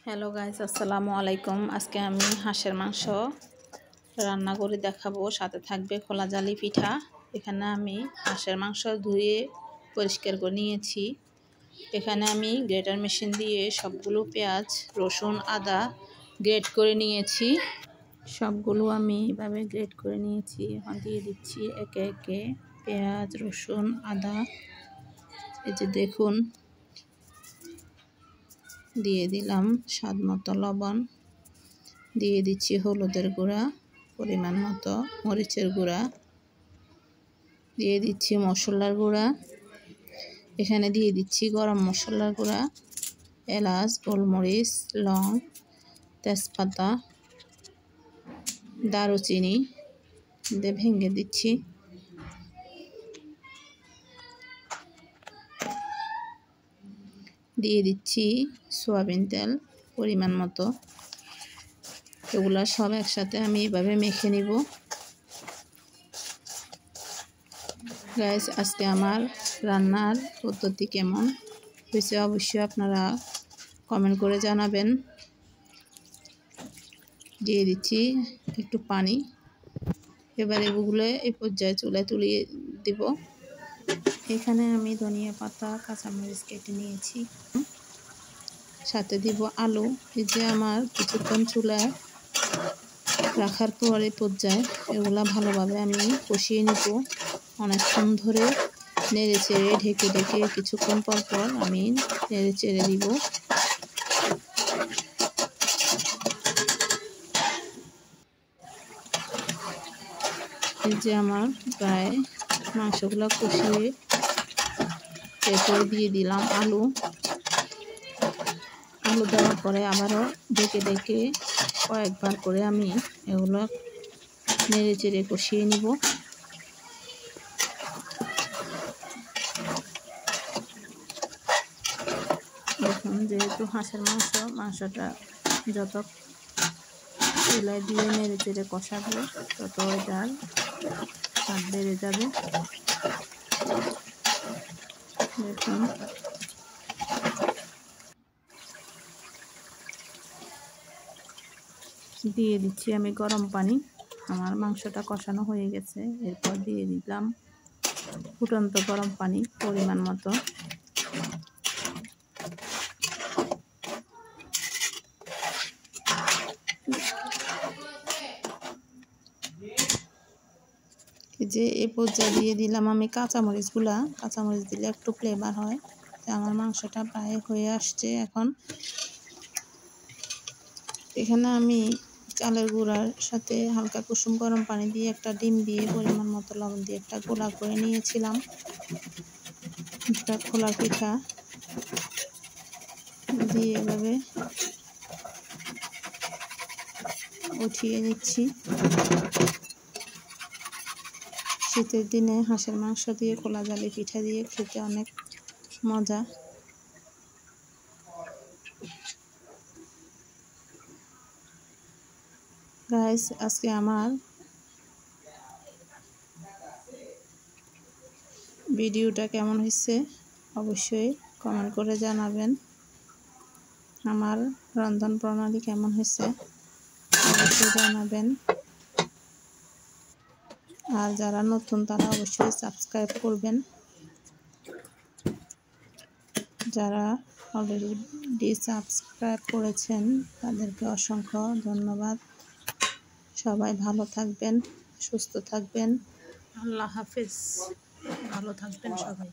Hello guys, আসসালামু আলাইকুম। আজকে আমি হাঁসের মাংস রান্না করে দেখাবো, সাথে থাকবে খোলা জালি পিঠা। এখানে আমি হাঁসের মাংস ধুয়ে পরিষ্কার করে নিয়েছি। এখানে আমি গ্রেটার মেশিন দিয়ে সবগুলো পেঁয়াজ, রসুন, আদা গ্রেট করে নিয়েছি। সবগুলো আমি এভাবে গ্রেট করে নিয়েছি। এখন দিয়ে দিচ্ছি একে একে পেঁয়াজ, রসুন, আদা। এই যে দেখুন, দিয়ে দিলাম স্বাদ মতো লবণ, দিয়ে দিচ্ছি হলুদের গুঁড়া, পরিমাণ মতো মরিচের গুঁড়া, দিয়ে দিচ্ছি মশলার গুঁড়া। এখানে দিয়ে দিচ্ছি গরম মশলার গুঁড়া, এলাচ, গোলমরিচ, লং, তেজপাতা, দারুচিনি দিয়ে ভেঙে দিচ্ছি। দিয়ে দিচ্ছি সয়াবিন তেল পরিমাণ মতো। এগুলা সব একসাথে আমি এভাবে মেখে নিব। গাইস, আজকে আমার রান্নার পদ্ধতি কেমন হয়েছে অবশ্যই আপনারা কমেন্ট করে জানাবেন। দিয়ে দিচ্ছি একটু পানি। এবার এগুলো এই পর্যায়ে চুলায় তুলিয়ে দিব। এখানে আমি ধনিয়া পাতা, কাঁচামরিচ কেটে নিয়েছি, সাথে দিব আলু। এই যে আমার কিছুক্ষণ চুলায় রাখার পরে পর্যায়ে এগুলা ভালোভাবে আমি কষিয়ে নিব। অনেকক্ষণ ধরে নেড়ে চেড়ে ঢেকে ঢেকে কিছুক্ষণ পর পর আমি নেড়ে চেড়ে দিব। এই যে আমার প্রায় মাংসগুলো কষিয়ে এরপর দিয়ে দিলাম আলু। আলু দেওয়ার পরে আবারও ঢেকে ঢেকে কয়েকবার করে আমি এগুলো নেড়ে চেড়ে কষিয়ে নিব। দেখুন, যেহেতু হাঁসের মাংসটা যত চুলায় দিয়ে নেড়ে চেড়ে কষাবে তত এটার স্বাদ বেড়ে যাবে। দেখুন, দিয়ে দিচ্ছি আমি গরম পানি। আমার মাংসটা কষানো হয়ে গেছে। এরপর দিয়ে দিলাম ফুটন্ত গরম পানি পরিমাণ মতো। যে এ পর্যায়ে দিয়ে দিলাম আমি কাঁচামরিচগুলা। কাঁচামরিচ দিলে একটু ফ্লেভার হয়। আমার মাংসটা প্রায় হয়ে আসছে। এখন এখানে আমি চালের গুঁড়ার সাথে হালকা কুসুম গরম পানি দিয়ে একটা ডিম দিয়ে পরিমাণ মতো লবণ দিয়ে একটা গোলা করে নিয়েছিলাম। একটা খোলা পিঠা দিয়ে এভাবে উঠিয়ে নিচ্ছি। শীতের দিনে হাঁসের মাংস দিয়ে খোলা জালি পিঠা দিয়ে খেতে অনেক মজা। গাইস, আজকে আমার ভিডিওটা কেমন হয়েছে অবশ্যই কমেন্ট করে জানাবেন। আমার রন্ধন প্রণালী কেমন হয়েছে অবশ্যই জানাবেন। আর যারা নতুন তারা অবশ্যই সাবস্ক্রাইব করবেন। যারা অলরেডি সাবস্ক্রাইব করেছেন তাদেরকে অসংখ্য ধন্যবাদ। সবাই ভালো থাকবেন, সুস্থ থাকবেন। আল্লাহ হাফেজ। ভালো থাকবেন সবাই।